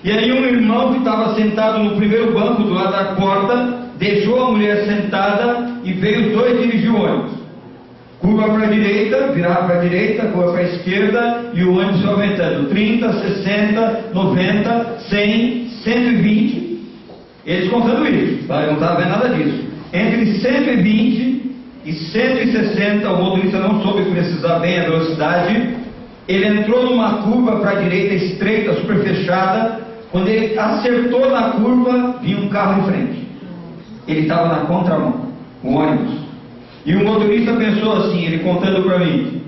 E aí um irmão que estava sentado no primeiro banco do lado da porta, deixou a mulher sentada e veio os dois dirigir o ônibus. Curva para a direita, virava para a direita, curva para a esquerda, e o ônibus foi aumentando, 30, 60, 90, 100, 120, eles contando isso, tá? Eu não estava vendo nada disso. Entre 120 e 160, o motorista não soube precisar bem a velocidade, ele entrou numa curva para a direita estreita, super fechada. Quando ele acertou na curva, vinha um carro em frente. Ele estava na contramão, o ônibus. E o motorista pensou assim, ele contando para mim: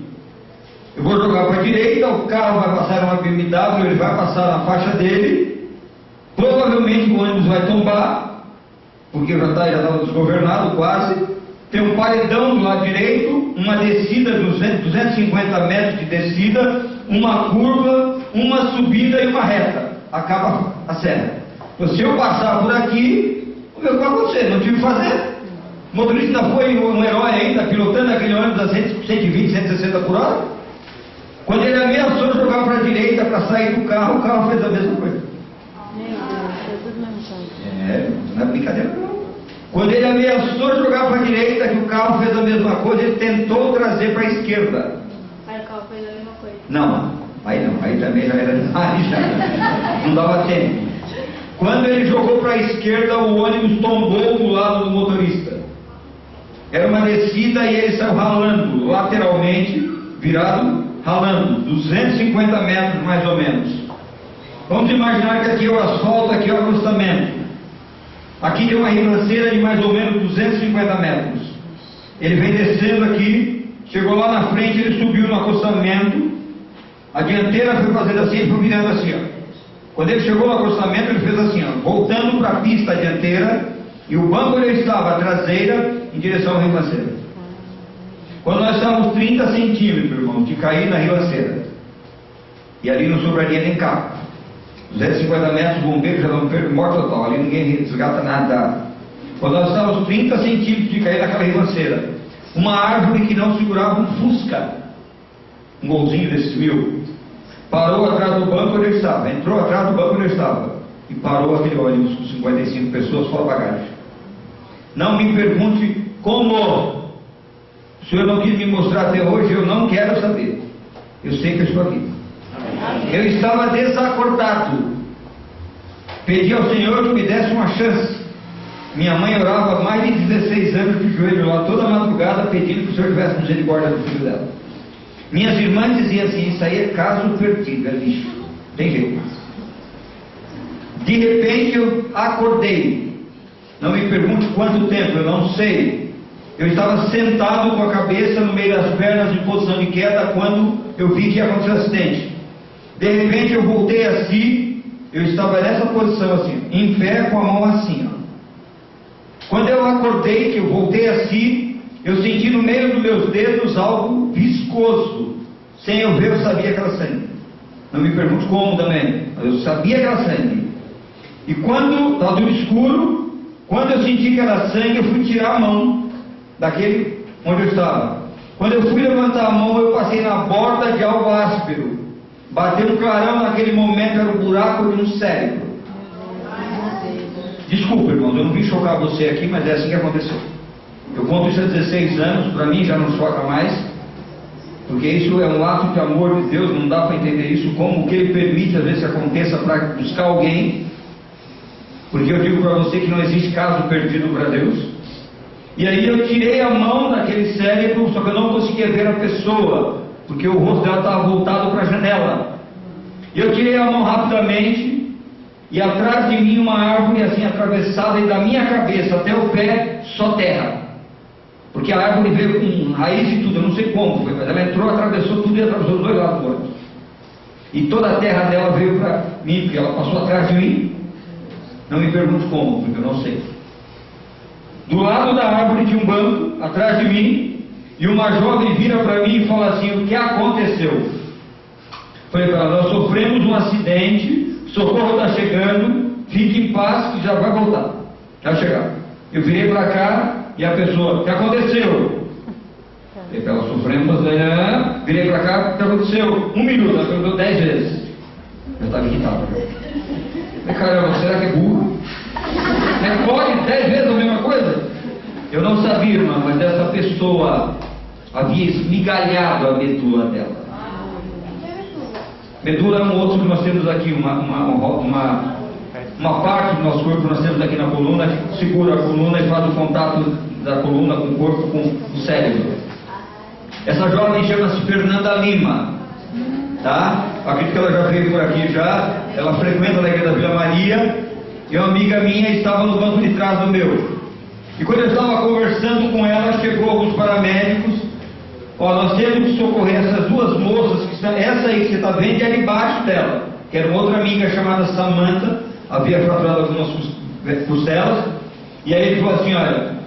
Eu vou jogar para a direita, o carro vai passar uma BMW, ele vai passar na faixa dele, provavelmente o ônibus vai tombar, porque já estava desgovernado quase. Tem um paredão do lado direito, uma descida de 250 metros de descida, uma curva, uma subida e uma reta. Acaba a serra. Então, se eu passar por aqui, o meu carro vai acontecer, não tive o que fazer. O motorista foi um herói ainda, pilotando aquele ônibus a 120, 160 por hora. Quando ele ameaçou jogar para a direita para sair do carro, o carro fez a mesma coisa. Não é brincadeira não. Quando ele ameaçou jogar para a direita, que o carro fez a mesma coisa, ele tentou trazer para a esquerda. Aí o carro fez a mesma coisa. Não, aí também já era já não dava tempo. Quando ele jogou para a esquerda, o ônibus tombou do lado do motorista. Era uma descida e ele saiu ralando, lateralmente, virado, ralando, 250 metros mais ou menos. Vamos imaginar que aqui é o asfalto, aqui é o acostamento. Aqui tem uma ribanceira de mais ou menos 250 metros. Ele vem descendo aqui, chegou lá na frente, ele subiu no acostamento, a dianteira foi fazendo assim, ele foi virando assim, ó. Quando ele chegou no acostamento, ele fez assim, ó, voltando para a pista dianteira, e o banco onde ele estava, a traseira, em direção à ribanceira. Quando nós estávamos 30 centímetros, irmão, de cair na ribanceira, e ali não sobraria nem carro. 250 metros, bombeiro já não perde morte total, ali ninguém resgata nada. Quando nós estávamos 30 centímetros de cair naquela ribanceira, uma árvore que não segurava um Fusca, um golzinho desses 1000, parou atrás do banco onde ele estava, entrou atrás do banco onde ele estava, e parou aquele ônibus com 55 pessoas fora bagagem. Não me pergunte como. O Senhor não quis me mostrar até hoje, eu não quero saber. Eu sei que eu estou aqui. Eu estava desacordado. Pedi ao Senhor que me desse uma chance. Minha mãe orava há mais de 16 anos de joelho lá toda madrugada, pedindo que o Senhor tivesse misericórdia do filho dela. Minhas irmãs diziam assim: isso aí é caso perdido, é lixo, tem jeito. De repente eu acordei. Não me pergunte quanto tempo, eu não sei. Eu estava sentado com a cabeça no meio das pernas em posição de queda quando eu vi que ia acontecer um acidente. De repente eu voltei assim, eu estava nessa posição assim, em pé com a mão assim, ó. Quando eu acordei, que eu voltei assim, eu senti no meio dos meus dedos algo viscoso. Sem eu ver, eu sabia que era sangue. Não me pergunte como também, mas eu sabia que era sangue. E quando estava tudo escuro, quando eu senti que era sangue, eu fui tirar a mão daquele onde eu estava. Quando eu fui levantar a mão, eu passei na borda de algo áspero. Bateu um clarão naquele momento, era um buraco no cérebro. Desculpa, irmãos, eu não vim chocar você aqui, mas é assim que aconteceu. Eu conto isso há 16 anos, para mim já não choca mais, porque isso é um ato de amor de Deus, não dá para entender isso, como o que Ele permite às vezes que aconteça para buscar alguém, porque eu digo para você que não existe caso perdido para Deus. E aí eu tirei a mão daquele cérebro, só que eu não conseguia ver a pessoa, porque o rosto dela estava voltado para a janela. E eu tirei a mão rapidamente, e atrás de mim uma árvore assim atravessada, e da minha cabeça até o pé, só terra. Porque a árvore veio com raiz e tudo, eu não sei como foi, mas ela entrou, atravessou tudo e atravessou os dois lados do ônibus. E toda a terra dela veio para mim, porque ela passou atrás de mim. Não me pergunte como, porque eu não sei. Do lado da árvore tinha um banco, atrás de mim, e uma jovem vira para mim e fala assim: o que aconteceu? Falei para ela: nós sofremos um acidente, socorro está chegando, fique em paz que já vai voltar. Já chegar. Eu virei para cá e a pessoa: o que aconteceu? Falei para ela: sofremos, virei para cá: o que aconteceu? 1 minuto, ela perguntou 10 vezes. Eu estava irritado. Falei: caramba, será que é burro? Pode 10 vezes a mesma coisa? Eu não sabia, irmã, mas essa pessoa havia esmigalhado a medula dela. Medula é um osso que nós temos aqui, uma parte do nosso corpo que nós temos aqui na coluna, que segura a coluna e faz o contato da coluna com o corpo, com o cérebro. Essa jovem chama-se Fernanda Lima, tá? Acredito que ela já veio por aqui já. Ela frequenta a igreja da Vila Maria, e uma amiga minha estava no banco de trás do meu. E quando eu estava conversando com ela, chegou alguns paramédicos, Ó, nós temos que socorrer essas duas moças, que estão, essa aí que você está vendo é debaixo dela, que era uma outra amiga chamada Samantha, havia fraturado algumas costelas, e aí ele falou assim, olha,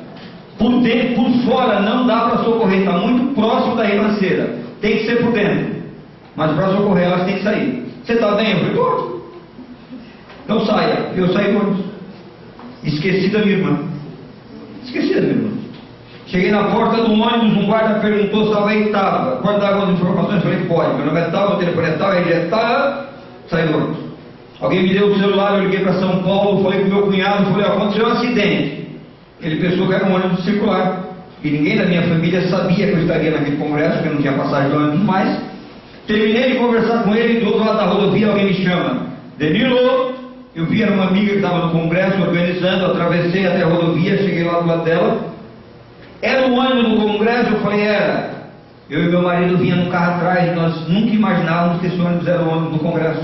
por dentro, por fora não dá para socorrer, está muito próximo da ribanceira, tem que ser por dentro, mas para socorrer elas tem que sair. Você está bem? Eu falei, tô. Então saia. Eu saí do ônibus. Esqueci da minha irmã. Cheguei na porta do ônibus, um guarda perguntou se estava aí, estava. Pode dar algumas informações? Eu falei, pode. Meu nome é tal, meu telefone é tal, ele é tal. Saí do ônibus. Alguém me deu o celular, eu liguei para São Paulo, falei com meu cunhado, falei, aconteceu um acidente. Ele pensou que era um ônibus circular. E ninguém da minha família sabia que eu estaria naquele congresso, porque eu não tinha passagem de ônibus mais. Terminei de conversar com ele, do outro lado da rodovia alguém me chama. Danilo, eu vi, era uma amiga que estava no congresso organizando, atravessei até a rodovia, cheguei lá do lado dela. Era o ônibus do congresso? Eu falei, era. Eu e meu marido vinha no carro atrás, nós nunca imaginávamos que esse ônibus era o ônibus do congresso.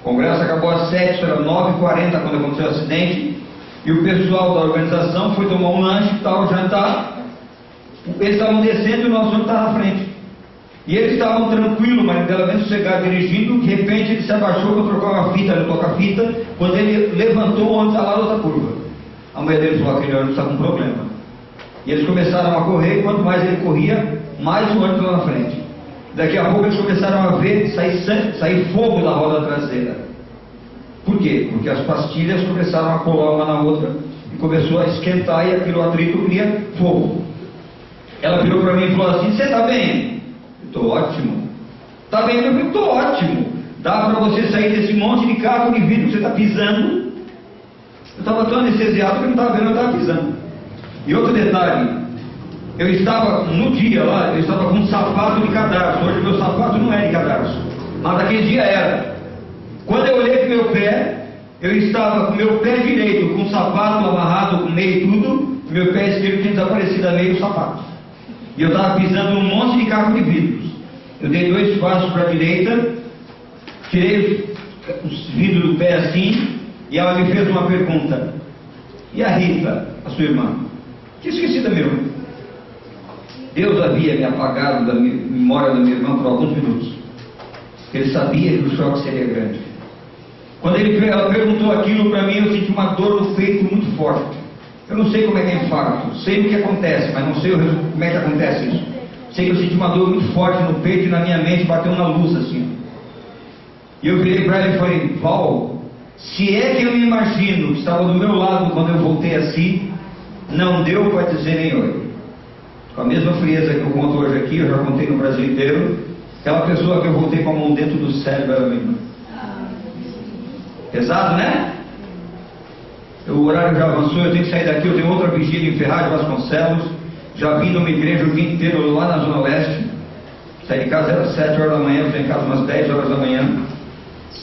O congresso acabou às 7, era 9h40 quando aconteceu o acidente, e o pessoal da organização foi tomar um lanche, tal, jantar. Eles estavam descendo e o nosso ônibus estava na frente. E eles estavam tranquilos, mas dela bem sossegado dirigindo, de repente ele se abaixou para trocar uma fita no toca-fita, quando ele levantou o ônibus lá da outra curva. A mulher dele falou, aquele ônibus está com problema. E eles começaram a correr, e quanto mais ele corria, mais o ônibus lá na frente. Daqui a pouco eles começaram a ver sair fogo da roda traseira. Por quê? Porque as pastilhas começaram a colar uma na outra, e começou a esquentar, e aquele atrito cria fogo. Ela virou para mim e falou assim, você está bem? Estou ótimo. Está bem? Eu falei, estou ótimo. Dá para você sair desse monte de carro de vidro que você está pisando. Eu estava tão anestesiado que eu não estava vendo, eu estava pisando. E outro detalhe, eu estava, no dia lá, eu estava com um sapato de cadarço. Hoje meu sapato não é de cadarço, mas naquele dia era. Quando eu olhei para o meu pé, eu estava com o meu pé direito com o sapato amarrado, com meio e tudo, meu pé esquerdo tinha desaparecido a meio do sapato. E eu estava pisando num monte de carro de vidros. Eu dei 2 passos para a direita, tirei os vidros do pé assim, e ela me fez uma pergunta. E a Rita, a sua irmã? Tinha esquecido a minha irmã. Deus havia me apagado da memória da minha irmã por alguns minutos. Ele sabia que o choque seria grande. Quando ela perguntou aquilo para mim, eu senti uma dor no peito muito forte. Eu não sei como é que é infarto, sei o que acontece, mas não sei como é que acontece isso. Sei que eu senti uma dor muito forte no peito e na minha mente bateu uma luz assim. E eu virei para ela e falei, Val, se é que eu me imagino que estava do meu lado quando eu voltei assim, não deu para dizer nem oi. Com a mesma frieza que eu conto hoje aqui, eu já contei no Brasil inteiro, aquela pessoa que eu voltei com a mão dentro do cérebro era minha irmã. Pesado, né? O horário já avançou, eu tenho que sair daqui, eu tenho outra vigília em Ferraz de Vasconcelos, já vim numa igreja o dia inteiro lá na Zona Oeste, saí de casa era 7 horas da manhã, eu saí em casa umas 10 horas da manhã,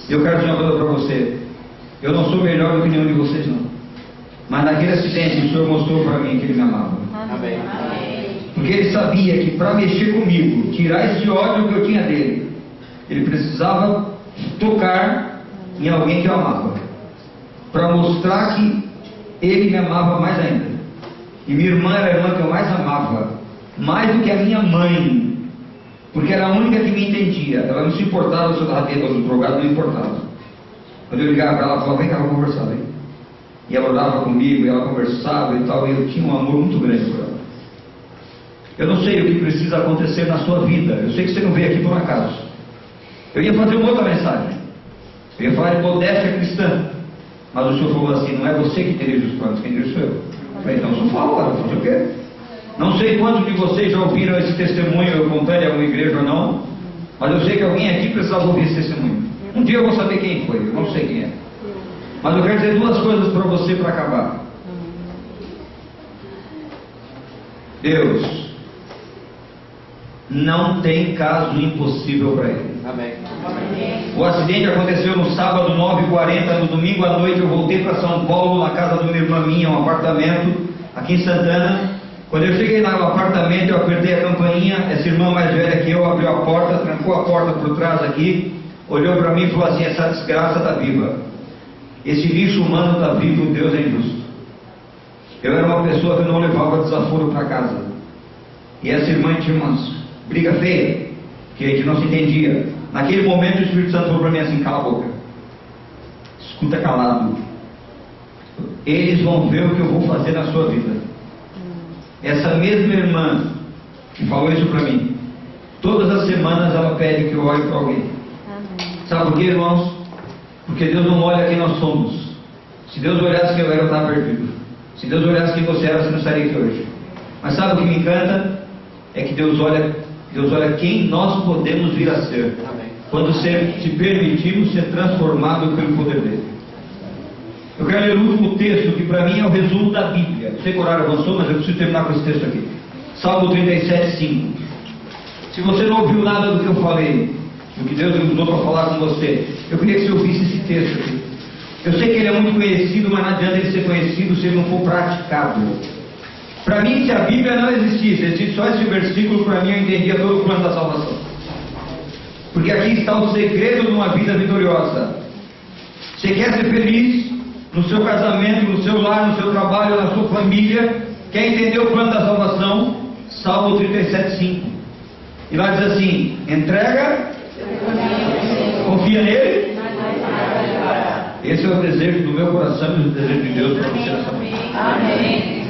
e eu quero dizer uma coisa para você, eu não sou melhor do que nenhum de vocês não, mas naquele acidente o Senhor mostrou para mim que Ele me amava. Amém. Porque Ele sabia que para mexer comigo, tirar esse ódio que eu tinha dele, Ele precisava tocar em alguém que eu amava, para mostrar que Ele me amava mais ainda. E minha irmã era a irmã que eu mais amava, mais do que a minha mãe, porque era a única que me entendia. Ela não se importava se eu estava bêbado ou drogado, não importava. Quando eu ligava para ela, falava, vem cá, vamos conversar, vem. E ela orava comigo, e ela conversava e tal, e eu tinha um amor muito grande por ela. Eu não sei o que precisa acontecer na sua vida, eu sei que você não veio aqui por acaso. Eu ia fazer uma outra mensagem, eu ia falar de modéstia cristã, mas o Senhor falou assim, não é você que dirige os planos, quem dirige sou eu. Eu falei, então só fala, agora, fazer o quê? Não sei quantos de vocês já ouviram esse testemunho, eu contando em alguma igreja ou não, mas eu sei que alguém aqui precisava ouvir esse testemunho. Um dia eu vou saber quem foi, eu não sei quem é. Mas eu quero dizer 2 coisas para você para acabar. Deus não tem caso impossível para Ele. Amém. O acidente aconteceu no sábado 9h40, no domingo à noite eu voltei para São Paulo, na casa de uma irmã minha, um apartamento, aqui em Santana. Quando eu cheguei no apartamento, eu apertei a campainha, essa irmã mais velha que eu abriu a porta, trancou a porta por trás aqui, olhou para mim e falou assim, essa desgraça está viva. Esse lixo humano está vivo, Deus é injusto. Eu era uma pessoa que não levava desaforo para casa. E essa irmã tinha briga feia, que a gente não se entendia. Naquele momento o Espírito Santo falou para mim assim: cala a boca, escuta calado, eles vão ver o que eu vou fazer na sua vida. Essa mesma irmã que falou isso para mim, todas as semanas ela pede que eu ore para alguém. Sabe por quê, irmãos? Porque Deus não olha quem nós somos. Se Deus olhasse quem eu era, eu estava perdido. Se Deus olhasse quem você era, você não estaria aqui hoje. Mas sabe o que me encanta? É que Deus olha quem nós podemos vir a ser. Quando se permitimos ser transformados pelo poder dele. Eu quero ler o último texto, que para mim é o resumo da Bíblia. Eu sei que o horário avançou, mas eu preciso terminar com esse texto aqui. Salmo 37:5. Se você não ouviu nada do que eu falei, do que Deus me usou para falar com você, eu queria que você ouvisse esse texto aqui. Eu sei que ele é muito conhecido, mas não adianta ele ser conhecido se ele não for praticado. Para mim, se a Bíblia não existisse só esse versículo, para mim eu entendia todo o plano da salvação. Porque aqui está o segredo de uma vida vitoriosa. Você quer ser feliz no seu casamento, no seu lar, no seu trabalho, na sua família? Quer entender o plano da salvação? Salmo 37:5. E lá diz assim: entrega, confia nele. Esse é o desejo do meu coração e o desejo de Deus para você nessa manhã. Amém.